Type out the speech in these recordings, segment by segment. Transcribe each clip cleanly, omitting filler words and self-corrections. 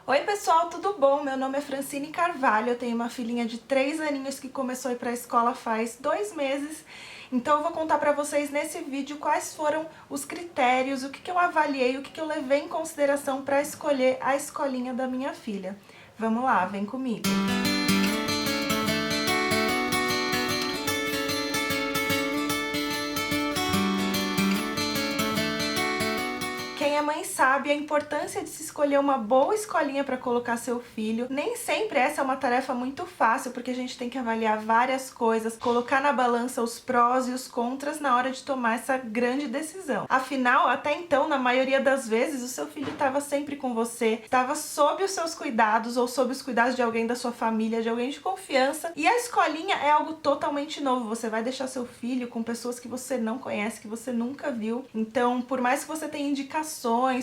Oi pessoal, tudo bom? Meu nome é Francine Carvalho, eu tenho uma filhinha de 3 aninhos que começou a ir para a escola faz 2 meses. Então eu vou contar para vocês nesse vídeo quais foram os critérios, o que eu avaliei, o que eu levei em consideração para escolher a escolinha da minha filha. Vamos lá, vem comigo! Quem é mãe sabe a importância de se escolher uma boa escolinha para colocar seu filho. Nem sempre essa é uma tarefa muito fácil, porque a gente tem que avaliar várias coisas, colocar na balança os prós e os contras na hora de tomar essa grande decisão. Afinal, até então, na maioria das vezes, o seu filho estava sempre com você, estava sob os seus cuidados ou sob os cuidados de alguém da sua família, de alguém de confiança. E a escolinha é algo totalmente novo. Você vai deixar seu filho com pessoas que você não conhece, que você nunca viu. Então, por mais que você tenha indicações,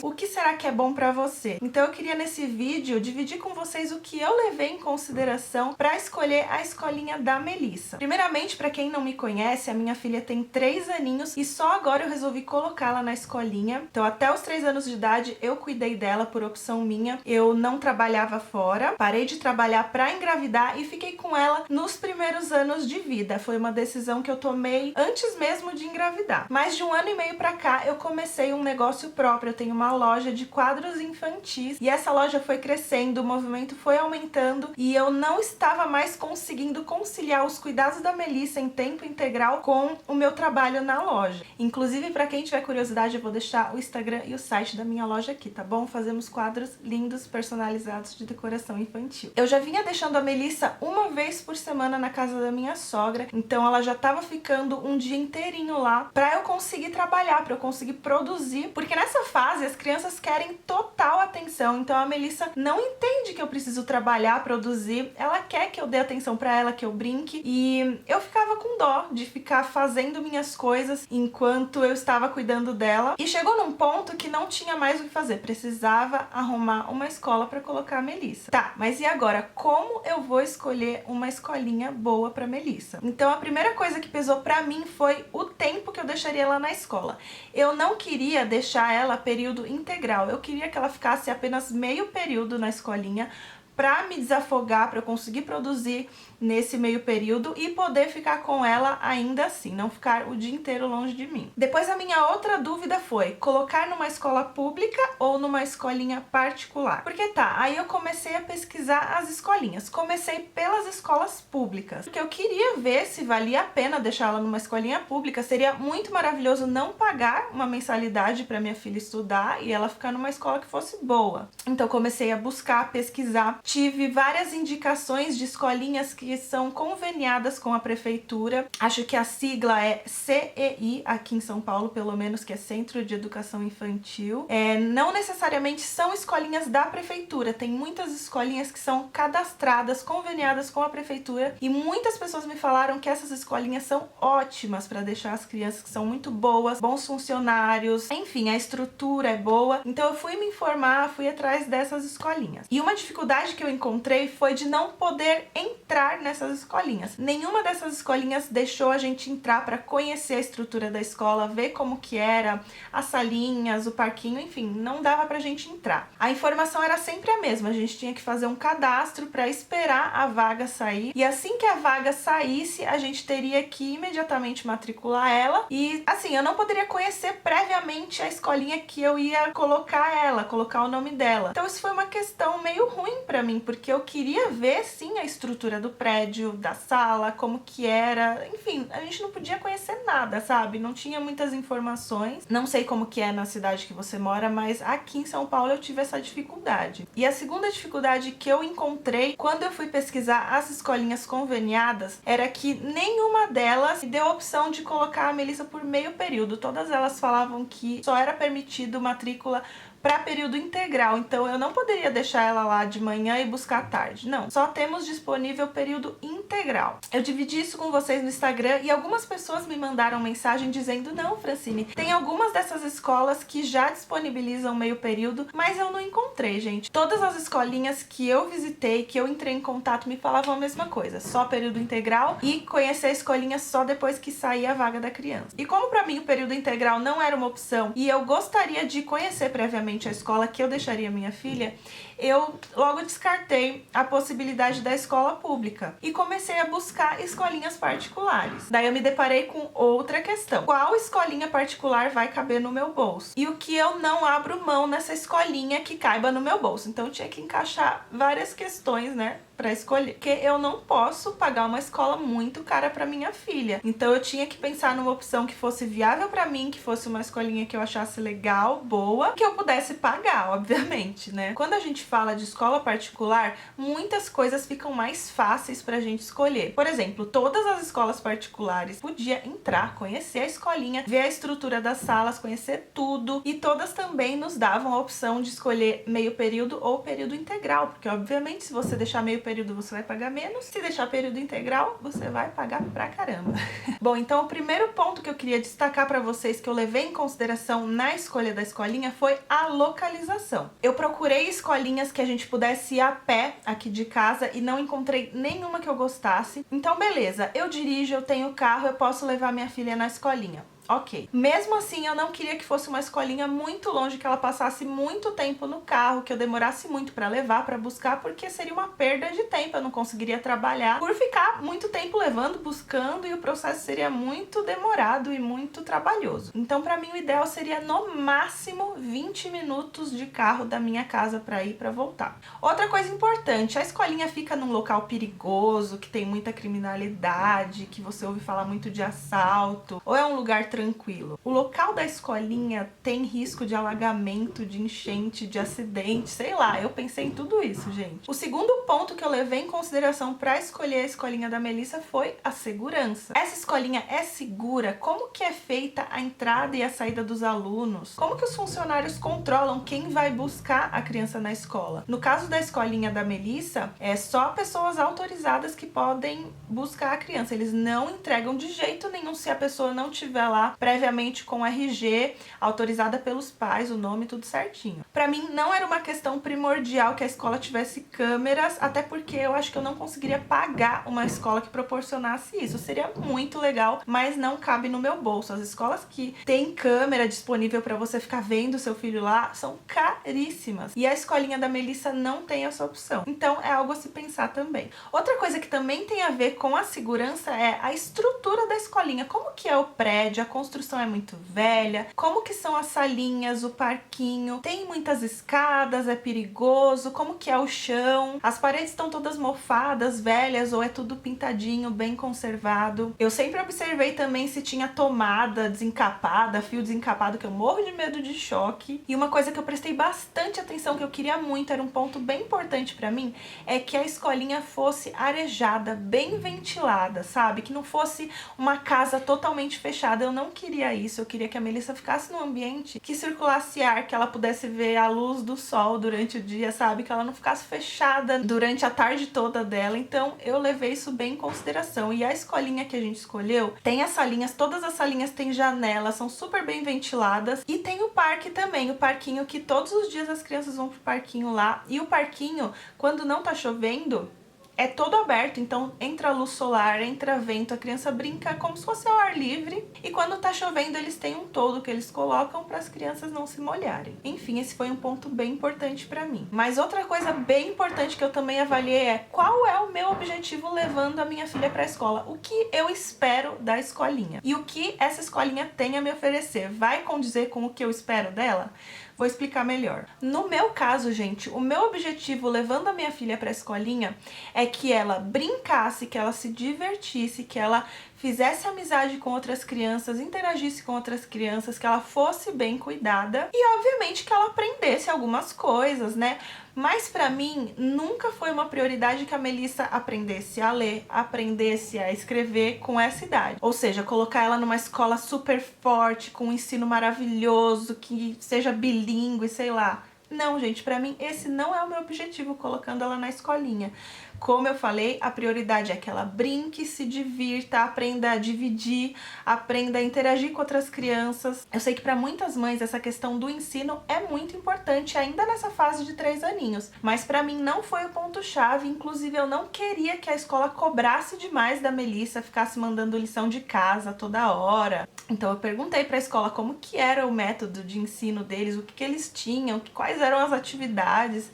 o que será que é bom pra você? Então eu queria nesse vídeo dividir com vocês o que eu levei em consideração para escolher a escolinha da Melissa. Primeiramente, para quem não me conhece, a minha filha tem 3 aninhos e só agora eu resolvi colocá-la na escolinha. Então até os 3 anos de idade eu cuidei dela por opção minha. Eu não trabalhava fora, parei de trabalhar para engravidar e fiquei com ela nos primeiros anos de vida. Foi uma decisão que eu tomei antes mesmo de engravidar. Mais de 1 ano e meio pra cá eu comecei um negócio próprio. Eu tenho uma loja de quadros infantis e essa loja foi crescendo, o movimento foi aumentando e eu não estava mais conseguindo conciliar os cuidados da Melissa em tempo integral com o meu trabalho na loja. Inclusive, para quem tiver curiosidade, eu vou deixar o Instagram e o site da minha loja aqui, tá bom? Fazemos quadros lindos, personalizados de decoração infantil. Eu já vinha deixando a Melissa uma vez por semana na casa da minha sogra, então ela já estava ficando um dia inteirinho lá para eu conseguir trabalhar, para eu conseguir produzir, porque nessa fase as crianças querem total atenção, então a Melissa não entende que eu preciso trabalhar, produzir, ela quer que eu dê atenção pra ela, que eu brinque, e eu ficava com dó de ficar fazendo minhas coisas enquanto eu estava cuidando dela, e chegou num ponto que não tinha mais o que fazer, precisava arrumar uma escola pra colocar a Melissa. Tá, mas e agora? Como eu vou escolher uma escolinha boa pra Melissa? Então a primeira coisa que pesou pra mim foi o tempo que eu deixaria ela na escola. Eu não queria deixar ela período integral, eu queria que ela ficasse apenas meio período na escolinha para me desafogar, para eu conseguir produzir nesse meio período e poder ficar com ela ainda assim, não ficar o dia inteiro longe de mim. Depois a minha outra dúvida foi colocar numa escola pública ou numa escolinha particular. Porque tá, aí eu comecei a pesquisar as escolinhas. Comecei pelas escolas públicas, porque eu queria ver se valia a pena deixar ela numa escolinha pública. Seria muito maravilhoso não pagar uma mensalidade para minha filha estudar e ela ficar numa escola que fosse boa. Então comecei a buscar, pesquisar. Tive várias indicações de escolinhas que são conveniadas com a prefeitura. Acho que a sigla é CEI, aqui em São Paulo, pelo menos, que é Centro de Educação Infantil. Não necessariamente são escolinhas da prefeitura. Tem muitas escolinhas que são cadastradas, conveniadas com a prefeitura. E muitas pessoas me falaram que essas escolinhas são ótimas para deixar as crianças, que são muito boas, bons funcionários. Enfim, a estrutura é boa. Então eu fui me informar, fui atrás dessas escolinhas. E uma dificuldade que eu encontrei foi de não poder entrar nessas escolinhas. Nenhuma dessas escolinhas deixou a gente entrar para conhecer a estrutura da escola, ver como que era, as salinhas, o parquinho, enfim, não dava pra gente entrar. A informação era sempre a mesma, a gente tinha que fazer um cadastro para esperar a vaga sair, e assim que a vaga saísse, a gente teria que imediatamente matricular ela, e assim, eu não poderia conhecer previamente a escolinha que eu ia colocar ela, colocar o nome dela. Então isso foi uma questão meio ruim pra mim, porque eu queria ver sim a estrutura do prédio, da sala, como que era, enfim, a gente não podia conhecer nada, sabe? Não tinha muitas informações. Não sei como que é na cidade que você mora, mas aqui em São Paulo eu tive essa dificuldade. E a segunda dificuldade que eu encontrei quando eu fui pesquisar as escolinhas conveniadas era que nenhuma delas deu a opção de colocar a Melissa por meio período. Todas elas falavam que só era permitido matrícula para período integral, então eu não poderia deixar ela lá de manhã e buscar à tarde, não. Só temos disponível período integral integral. Eu dividi isso com vocês no Instagram e algumas pessoas me mandaram mensagem dizendo: não, Francine, tem algumas dessas escolas que já disponibilizam meio período, mas eu não encontrei, gente. Todas as escolinhas que eu visitei, que eu entrei em contato, me falavam a mesma coisa, só período integral e conhecer a escolinha só depois que sair a vaga da criança. E como pra mim o período integral não era uma opção e eu gostaria de conhecer previamente a escola que eu deixaria minha filha, eu logo descartei a possibilidade da escola pública e comecei a buscar escolinhas particulares. Daí eu me deparei com outra questão: qual escolinha particular vai caber no meu bolso? E o que eu não abro mão nessa escolinha que caiba no meu bolso? Então eu tinha que encaixar várias questões, né, para escolher, porque eu não posso pagar uma escola muito cara para minha filha. Então eu tinha que pensar numa opção que fosse viável para mim, que fosse uma escolinha que eu achasse legal, boa, que eu pudesse pagar, obviamente, né? Quando a gente fala de escola particular, muitas coisas ficam mais fáceis pra gente escolher. Por exemplo, todas as escolas particulares podia entrar, conhecer a escolinha, ver a estrutura das salas, conhecer tudo, e todas também nos davam a opção de escolher meio período ou período integral, porque obviamente se você deixar meio período você vai pagar menos, se deixar período integral você vai pagar pra caramba. Bom, então o primeiro ponto que eu queria destacar pra vocês, que eu levei em consideração na escolha da escolinha, foi a localização. Eu procurei escolinhas que a gente pudesse ir a pé aqui de casa e não encontrei nenhuma que eu gostasse. Então beleza, eu dirijo, eu tenho carro, eu posso levar minha filha na escolinha. Ok. Mesmo assim, eu não queria que fosse uma escolinha muito longe, que ela passasse muito tempo no carro, que eu demorasse muito pra levar, pra buscar, porque seria uma perda de tempo, eu não conseguiria trabalhar por ficar muito tempo levando, buscando, e o processo seria muito demorado e muito trabalhoso. Então, pra mim, o ideal seria no máximo 20 minutos de carro da minha casa pra ir e pra voltar. Outra coisa importante, a escolinha fica num local perigoso, que tem muita criminalidade, que você ouve falar muito de assalto, ou é um lugar tranquilo? O local da escolinha tem risco de alagamento, de enchente, de acidente, sei lá, eu pensei em tudo isso, gente. O segundo ponto que eu levei em consideração para escolher a escolinha da Melissa foi a segurança. Essa escolinha é segura? Como que é feita a entrada e a saída dos alunos? Como que os funcionários controlam quem vai buscar a criança na escola? No caso da escolinha da Melissa, é só pessoas autorizadas que podem buscar a criança. Eles não entregam de jeito nenhum se a pessoa não tiver lá previamente com RG, autorizada pelos pais, o nome, tudo certinho. Pra mim não era uma questão primordial que a escola tivesse câmeras, até porque eu acho que eu não conseguiria pagar uma escola que proporcionasse isso. Seria muito legal, mas não cabe no meu bolso. As escolas que têm câmera disponível pra você ficar vendo seu filho lá são caríssimas. E a escolinha da Melissa não tem essa opção. Então é algo a se pensar também. Outra coisa que também tem a ver com a segurança é a estrutura da escolinha. Como que é o prédio? A construção é muito velha? Como que são as salinhas, o parquinho? Tem muitas escadas? É perigoso? Como que é o chão? As paredes estão todas mofadas, velhas, ou é tudo pintadinho, bem conservado? Eu sempre observei também se tinha tomada desencapada, fio desencapado, que eu morro de medo de choque. E uma coisa que eu prestei bastante atenção, que eu queria muito, era um ponto bem importante pra mim, é que a escolinha fosse arejada, bem ventilada, sabe? Que não fosse uma casa totalmente fechada. Eu não queria isso, eu queria que a Melissa ficasse num ambiente que circulasse ar, que ela pudesse ver a luz do sol durante o dia, sabe? Que ela não ficasse fechada durante a tarde toda dela. Então eu levei isso bem em consideração. E a escolinha que a gente escolheu tem as salinhas, todas as salinhas têm janelas, são super bem ventiladas, e tem o parque também, o parquinho que todos os dias as crianças vão pro parquinho lá. E o parquinho, quando não tá chovendo, é todo aberto, então entra luz solar, entra vento, a criança brinca como se fosse ao ar livre, e quando tá chovendo eles têm um toldo que eles colocam para as crianças não se molharem. Enfim, esse foi um ponto bem importante para mim. Mas outra coisa bem importante que eu também avaliei é qual é o meu objetivo levando a minha filha para a escola, o que eu espero da escolinha e o que essa escolinha tem a me oferecer. Vai condizer com o que eu espero dela? Vou explicar melhor. No meu caso, gente, o meu objetivo levando a minha filha para a escolinha é que ela brincasse, que ela se divertisse, que ela fizesse amizade com outras crianças, interagisse com outras crianças, que ela fosse bem cuidada e, obviamente, que ela aprendesse algumas coisas, né? Mas pra mim, nunca foi uma prioridade que a Melissa aprendesse a ler, aprendesse a escrever com essa idade. Ou seja, colocar ela numa escola super forte, com um ensino maravilhoso, que seja bilíngue, sei lá. Não, gente, pra mim esse não é o meu objetivo colocando ela na escolinha. Como eu falei, a prioridade é que ela brinque, se divirta, aprenda a dividir, aprenda a interagir com outras crianças. Eu sei que para muitas mães essa questão do ensino é muito importante ainda nessa fase de 3 aninhos, mas para mim não foi o ponto-chave. Inclusive eu não queria que a escola cobrasse demais da Melissa, ficasse mandando lição de casa toda hora. Então eu perguntei para a escola como que era o método de ensino deles, o que eles tinham, quais eram as atividades.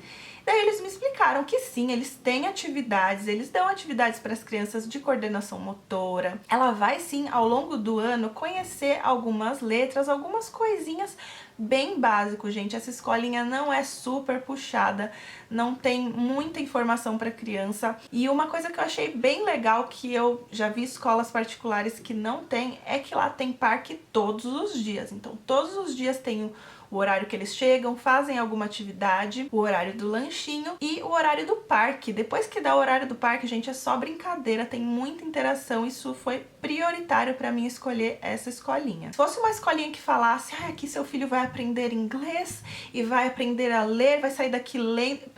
Daí eles me explicaram que sim, eles têm atividades, eles dão atividades para as crianças de coordenação motora. Ela vai sim, ao longo do ano, conhecer algumas letras, algumas coisinhas bem básico, gente. Essa escolinha não é super puxada, não tem muita informação para criança. E uma coisa que eu achei bem legal, que eu já vi escolas particulares que não tem, é que lá tem parque todos os dias. Então, todos os dias tem o horário que eles chegam, fazem alguma atividade, o horário do lanchinho e o horário do parque. Depois que dá o horário do parque, gente, é só brincadeira, tem muita interação. Isso foi prioritário para mim escolher essa escolinha. Se fosse uma escolinha que falasse, aqui seu filho vai aprender inglês e vai aprender a ler, vai sair daqui lendo...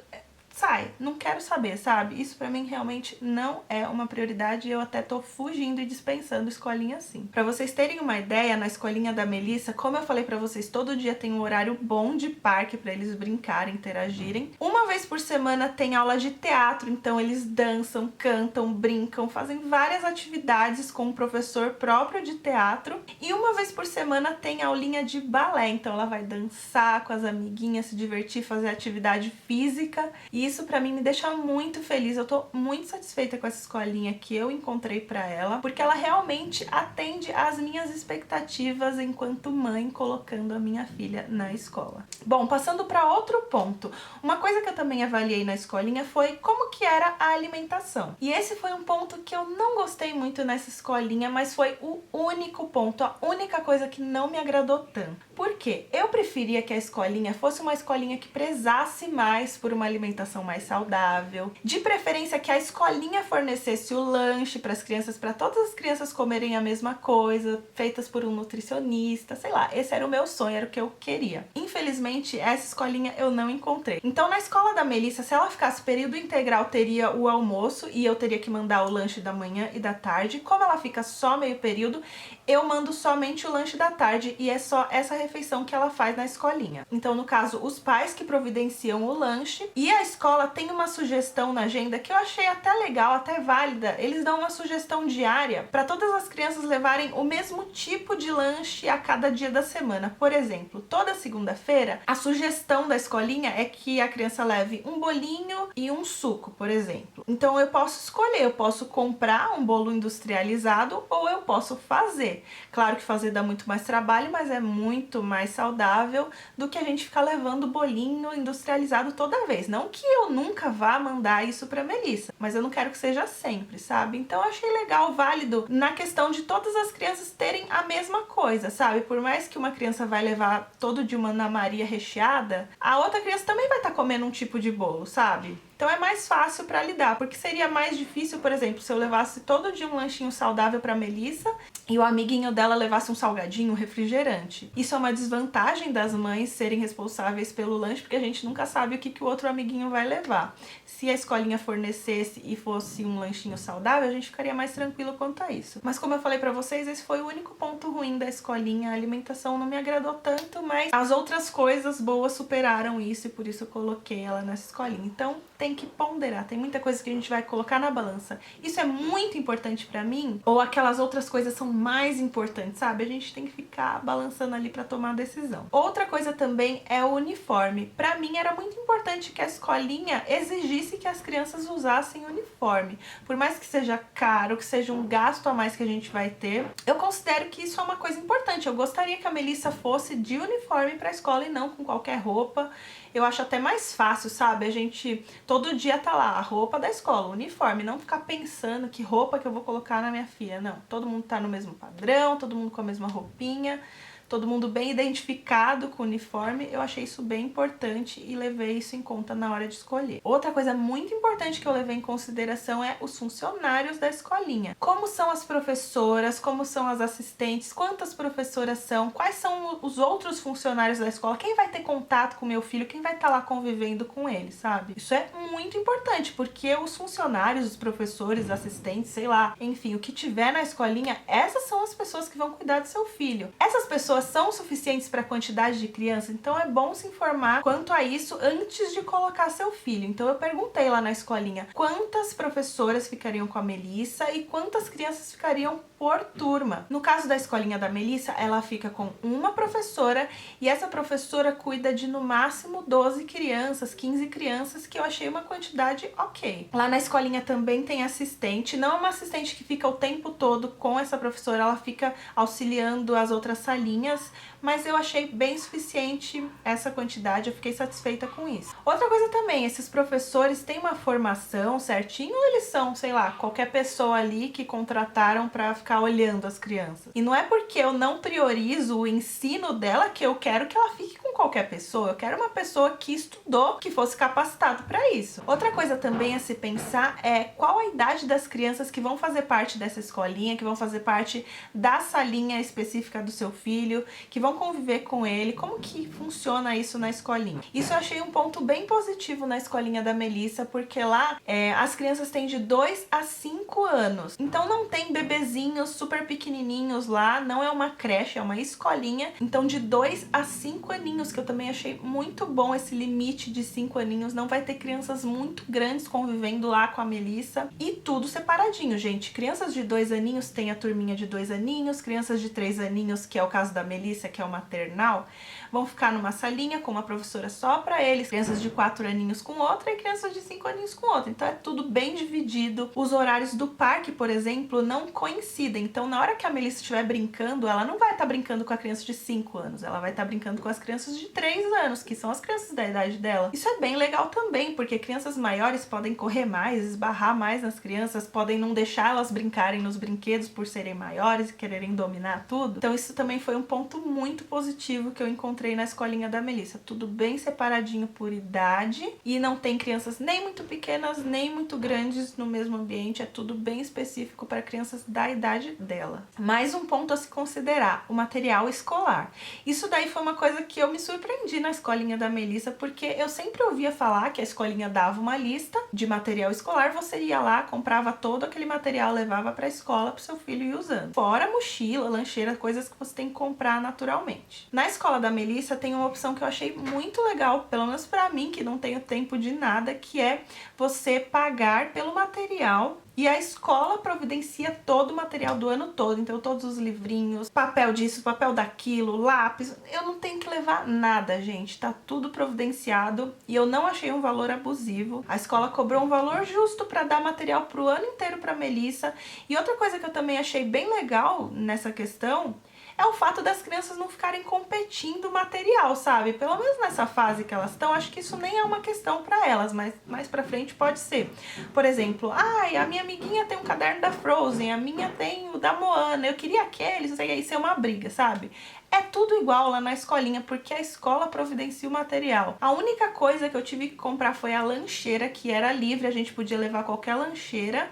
Sai, não quero saber, sabe? Isso pra mim realmente não é uma prioridade e eu até tô fugindo e dispensando escolinha assim. Pra vocês terem uma ideia, na escolinha da Melissa, como eu falei pra vocês, todo dia tem um horário bom de parque pra eles brincarem, interagirem. Uma vez por semana tem aula de teatro, então eles dançam, cantam, brincam, fazem várias atividades com um professor próprio de teatro. E uma vez por semana tem aulinha de balé, então ela vai dançar com as amiguinhas, se divertir, fazer atividade física. E isso pra mim me deixa muito feliz, eu tô muito satisfeita com essa escolinha que eu encontrei pra ela, porque ela realmente atende às minhas expectativas enquanto mãe, colocando a minha filha na escola. Bom, passando pra outro ponto, uma coisa que eu também avaliei na escolinha foi como que era a alimentação. E esse foi um ponto que eu não gostei muito nessa escolinha, mas foi o único ponto, a única coisa que não me agradou tanto. Por quê? Eu preferia que a escolinha fosse uma escolinha que prezasse mais por uma alimentação mais saudável, de preferência que a escolinha fornecesse o lanche para as crianças, para todas as crianças comerem a mesma coisa, feitas por um nutricionista, sei lá, esse era o meu sonho, era o que eu queria. Infelizmente, essa escolinha eu não encontrei. Então, na escola da Melissa, se ela ficasse período integral, teria o almoço e eu teria que mandar o lanche da manhã e da tarde. Como ela fica só meio período, eu mando somente o lanche da tarde e é só essa refeição que ela faz na escolinha. Então, no caso, os pais que providenciam o lanche e a escola tem uma sugestão na agenda que eu achei até legal, até válida. Eles dão uma sugestão diária para todas as crianças levarem o mesmo tipo de lanche a cada dia da semana. Por exemplo, toda segunda-feira, a sugestão da escolinha é que a criança leve um bolinho e um suco, por exemplo. Então eu posso escolher, eu posso comprar um bolo industrializado ou eu posso fazer. Claro que fazer dá muito mais trabalho, mas é muito mais saudável do que a gente ficar levando bolinho industrializado toda vez. Não que eu nunca vá mandar isso pra Melissa, mas eu não quero que seja sempre, sabe? Então eu achei legal, válido, na questão de todas as crianças terem a mesma coisa, sabe? Por mais que uma criança vai levar todo dia uma Ana Maria recheada, a outra criança também vai estar comendo um tipo de bolo, sabe? Então é mais fácil pra lidar, porque seria mais difícil, por exemplo, se eu levasse todo dia um lanchinho saudável pra Melissa e o amiguinho dela levasse um salgadinho, um refrigerante. Isso é uma desvantagem das mães serem responsáveis pelo lanche, porque a gente nunca sabe o que o outro amiguinho vai levar. Se a escolinha fornecesse e fosse um lanchinho saudável, a gente ficaria mais tranquilo quanto a isso. Mas como eu falei pra vocês, esse foi o único ponto ruim da escolinha. A alimentação não me agradou tanto, mas as outras coisas boas superaram isso e por isso eu coloquei ela nessa escolinha. Então tem que ponderar, tem muita coisa que a gente vai colocar na balança. Isso é muito importante pra mim? Ou aquelas outras coisas são mais importantes, sabe? A gente tem que ficar balançando ali pra tomar a decisão. Outra coisa também é o uniforme. Pra mim era muito importante que a escolinha exigisse que as crianças usassem uniforme. Por mais que seja caro, que seja um gasto a mais que a gente vai ter, eu considero que isso é uma coisa importante. Eu gostaria que a Melissa fosse de uniforme pra escola e não com qualquer roupa. Eu acho até mais fácil, sabe? A gente todo dia tá lá, a roupa da escola, o uniforme, não ficar pensando que roupa que eu vou colocar na minha filha, não. Todo mundo tá no mesmo padrão, todo mundo com a mesma roupinha, todo mundo bem identificado com o uniforme, eu achei isso bem importante e levei isso em conta na hora de escolher. Outra coisa muito importante que eu levei em consideração é os funcionários da escolinha. Como são as professoras, como são as assistentes, quantas professoras são, quais são os outros funcionários da escola, quem vai ter contato com meu filho, quem vai estar lá convivendo com ele, sabe? Isso é muito importante, porque os funcionários, os professores, assistentes, sei lá, enfim, o que tiver na escolinha, essas são as pessoas que vão cuidar do seu filho. Essas pessoas são suficientes para a quantidade de crianças, então é bom se informar quanto a isso antes de colocar seu filho. Então eu perguntei lá na escolinha quantas professoras ficariam com a Melissa e quantas crianças ficariam por turma. No caso da escolinha da Melissa, ela fica com uma professora e essa professora cuida de no máximo 12 crianças, 15 crianças, que eu achei uma quantidade ok. Lá na escolinha também tem assistente, não é uma assistente que fica o tempo todo com essa professora, ela fica auxiliando as outras salinhas, mas eu achei bem suficiente essa quantidade, eu fiquei satisfeita com isso. Outra coisa também, esses professores têm uma formação certinho ou eles são, sei lá, qualquer pessoa ali que contrataram para ficar olhando as crianças? E não é porque eu não priorizo o ensino dela que eu quero que ela fique com qualquer pessoa, eu quero uma pessoa que estudou, que fosse capacitado para isso. Outra coisa também a se pensar é qual a idade das crianças que vão fazer parte dessa escolinha, que vão fazer parte da salinha específica do seu filho, que vão conviver com ele, como que funciona isso na escolinha. Isso eu achei um ponto bem positivo na escolinha da Melissa, porque lá as crianças têm de 2 a 5 anos, então não tem bebezinhos super pequenininhos lá, não é uma creche, é uma escolinha, então de 2 a 5 aninhos, que eu também achei muito bom esse limite de 5 aninhos, não vai ter crianças muito grandes convivendo lá com a Melissa, e tudo separadinho, gente. Crianças de 2 aninhos tem a turminha de 2 aninhos, crianças de 3 aninhos, que é o caso da Melissa, que é o maternal, vão ficar numa salinha com uma professora só para eles, crianças de 4 aninhos com outra e crianças de 5 aninhos com outra, então é tudo bem dividido. Os horários do parque, por exemplo, não coincidem, então na hora que a Melissa estiver brincando, ela não vai estar brincando com a criança de 5 anos, ela vai estar brincando com as crianças de 3 anos, que são as crianças da idade dela. Isso é bem legal também, porque crianças maiores podem correr mais, esbarrar mais nas crianças, podem não deixar elas brincarem nos brinquedos por serem maiores e quererem dominar tudo. Então isso também foi um ponto muito positivo que eu encontrei na escolinha da Melissa. Tudo bem separadinho por idade e não tem crianças nem muito pequenas nem muito grandes no mesmo ambiente, é tudo bem específico para crianças da idade dela. Mais um ponto a se considerar, o material escolar. Isso daí foi uma coisa que eu me surpreendi na escolinha da Melissa, porque eu sempre ouvia falar que a escolinha dava uma lista de material escolar, você ia lá, comprava todo aquele material, levava para a escola para o seu filho ir usando. Fora mochila, lancheira, coisas que você tem que comprar naturalmente. Na escola da Melissa tem uma opção que eu achei muito legal, pelo menos para mim, que não tenho tempo de nada, que é você pagar pelo material e a escola providencia todo o material do ano todo, então todos os livrinhos, papel disso, papel daquilo, lápis, eu não tenho que levar nada, gente, tá tudo providenciado e eu não achei um valor abusivo. A escola cobrou um valor justo para dar material pro ano inteiro para Melissa. E outra coisa que eu também achei bem legal nessa questão é o fato das crianças não ficarem competindo material, sabe? Pelo menos nessa fase que elas estão, acho que isso nem é uma questão para elas, mas mais pra frente pode ser. Por exemplo, ai, a minha amiguinha tem um caderno da Frozen, a minha tem o da Moana, eu queria aquele, não sei, isso é uma briga, sabe? É tudo igual lá na escolinha, porque a escola providencia o material. A única coisa que eu tive que comprar foi a lancheira, que era livre, a gente podia levar qualquer lancheira.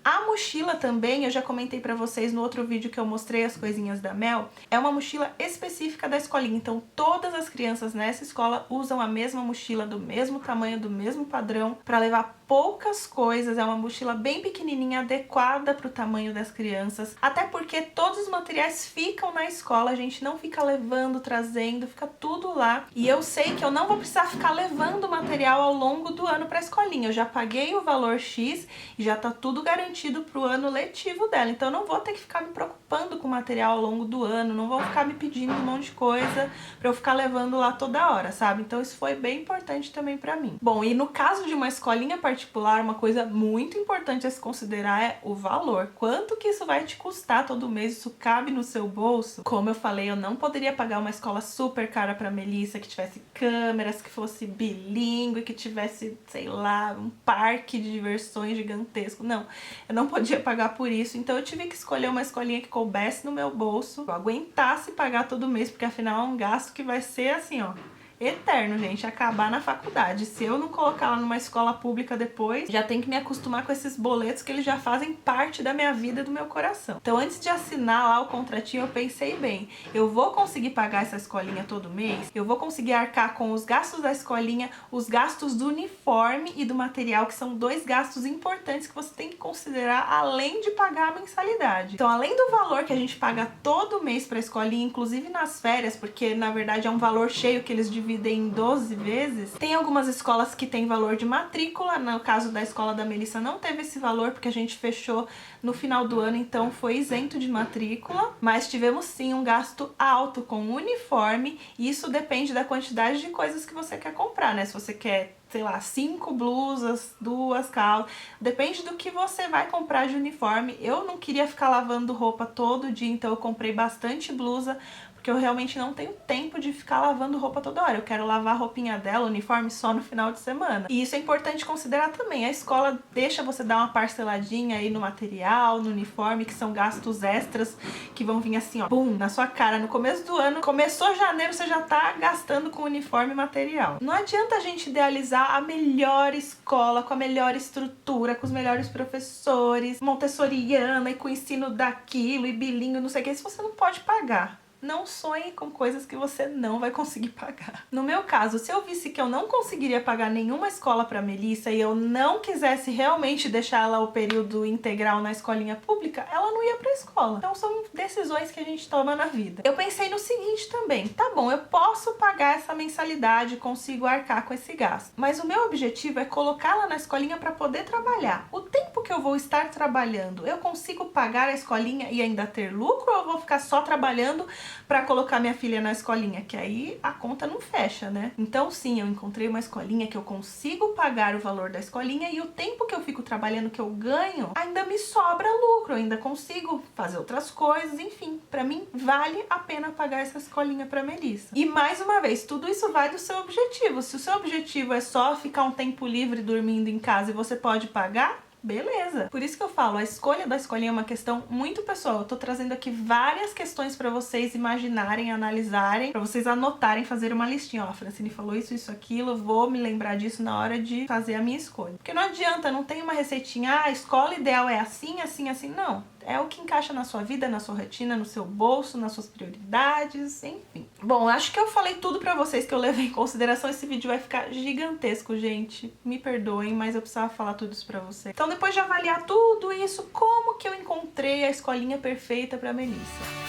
A mochila também, eu já comentei pra vocês no outro vídeo que eu mostrei as coisinhas da Mel, é uma mochila específica da escolinha, então todas as crianças nessa escola usam a mesma mochila, do mesmo tamanho, do mesmo padrão, pra levar poucas coisas, é uma mochila bem pequenininha, adequada pro tamanho das crianças, até porque todos os materiais ficam na escola, a gente não fica levando, trazendo, fica tudo lá, e eu sei que eu não vou precisar ficar levando material ao longo do ano pra escolinha, eu já paguei o valor X e já tá tudo garantido pro ano letivo dela, então eu não vou ter que ficar me preocupando com material ao longo do ano, não vão ficar me pedindo um monte de coisa pra eu ficar levando lá toda hora, sabe? Então isso foi bem importante também pra mim. Bom, e no caso de uma escolinha particular, uma coisa muito importante a se considerar é o valor. Quanto que isso vai te custar todo mês? Isso cabe no seu bolso? Como eu falei, eu não poderia pagar uma escola super cara pra Melissa, que tivesse câmeras, que fosse bilíngue, que tivesse, sei lá, um parque de diversões gigantesco. Não, eu não podia pagar por isso, então eu tive que escolher uma escolinha que coubesse no meu bolso, que eu aguentasse pagar todo mês, porque afinal é um gasto que vai ser assim, ó, eterno, gente, acabar na faculdade. Se eu não colocar ela numa escola pública depois, já tenho que me acostumar com esses boletos que eles já fazem parte da minha vida e do meu coração. Então, antes de assinar lá o contratinho, eu pensei bem, eu vou conseguir pagar essa escolinha todo mês? Eu vou conseguir arcar com os gastos da escolinha, os gastos do uniforme e do material, que são 2 gastos importantes que você tem que considerar além de pagar a mensalidade. Então, além do valor que a gente paga todo mês para a escolinha, inclusive nas férias, porque na verdade é um valor cheio que eles dividem em 12 vezes. Tem algumas escolas que tem valor de matrícula, no caso da escola da Melissa não teve esse valor porque a gente fechou no final do ano, então foi isento de matrícula, mas tivemos sim um gasto alto com uniforme, e isso depende da quantidade de coisas que você quer comprar, né? Se você quer, sei lá, 5 blusas, 2 calças, depende do que você vai comprar de uniforme. Eu não queria ficar lavando roupa todo dia, então eu comprei bastante blusa, porque eu realmente não tenho tempo de ficar lavando roupa toda hora. Eu quero lavar a roupinha dela, o uniforme, só no final de semana. E isso é importante considerar também. A escola deixa você dar uma parceladinha aí no material, no uniforme, que são gastos extras que vão vir assim, ó, pum, na sua cara. No começo do ano, começou janeiro, você já tá gastando com uniforme e material. Não adianta a gente idealizar a melhor escola, com a melhor estrutura, com os melhores professores, montessoriana e com o ensino daquilo e bilíngue, não sei o que, se você não pode pagar. Não sonhe com coisas que você não vai conseguir pagar. No meu caso, se eu visse que eu não conseguiria pagar nenhuma escola para Melissa e eu não quisesse realmente deixar ela o período integral na escolinha pública, ela não ia pra escola. Então são decisões que a gente toma na vida. Eu pensei no seguinte também, tá bom, eu posso pagar essa mensalidade, consigo arcar com esse gasto, mas o meu objetivo é colocá-la na escolinha para poder trabalhar. O tempo que eu vou estar trabalhando, eu consigo pagar a escolinha e ainda ter lucro, ou eu vou ficar só trabalhando para colocar minha filha na escolinha, que aí a conta não fecha, né? Então sim, eu encontrei uma escolinha que eu consigo pagar o valor da escolinha e o tempo que eu fico trabalhando, que eu ganho, ainda me sobra lucro, eu ainda consigo fazer outras coisas, enfim, para mim vale a pena pagar essa escolinha para Melissa. E mais uma vez, tudo isso vai do seu objetivo. Se o seu objetivo é só ficar um tempo livre dormindo em casa e você pode pagar, beleza. Por isso que eu falo, a escolha da escolinha é uma questão muito pessoal. Eu tô trazendo aqui várias questões pra vocês imaginarem, analisarem, pra vocês anotarem, fazer uma listinha. Ó, a Francine falou isso, isso, aquilo, vou me lembrar disso na hora de fazer a minha escolha. Porque não adianta, não tem uma receitinha, ah, a escola ideal é assim, assim, assim. Não. É o que encaixa na sua vida, na sua rotina, no seu bolso, nas suas prioridades, enfim. Bom, acho que eu falei tudo pra vocês que eu levei em consideração. Esse vídeo vai ficar gigantesco, gente. Me perdoem, mas eu precisava falar tudo isso pra vocês. Então, depois de avaliar tudo isso, como que eu encontrei a escolinha perfeita pra Melissa?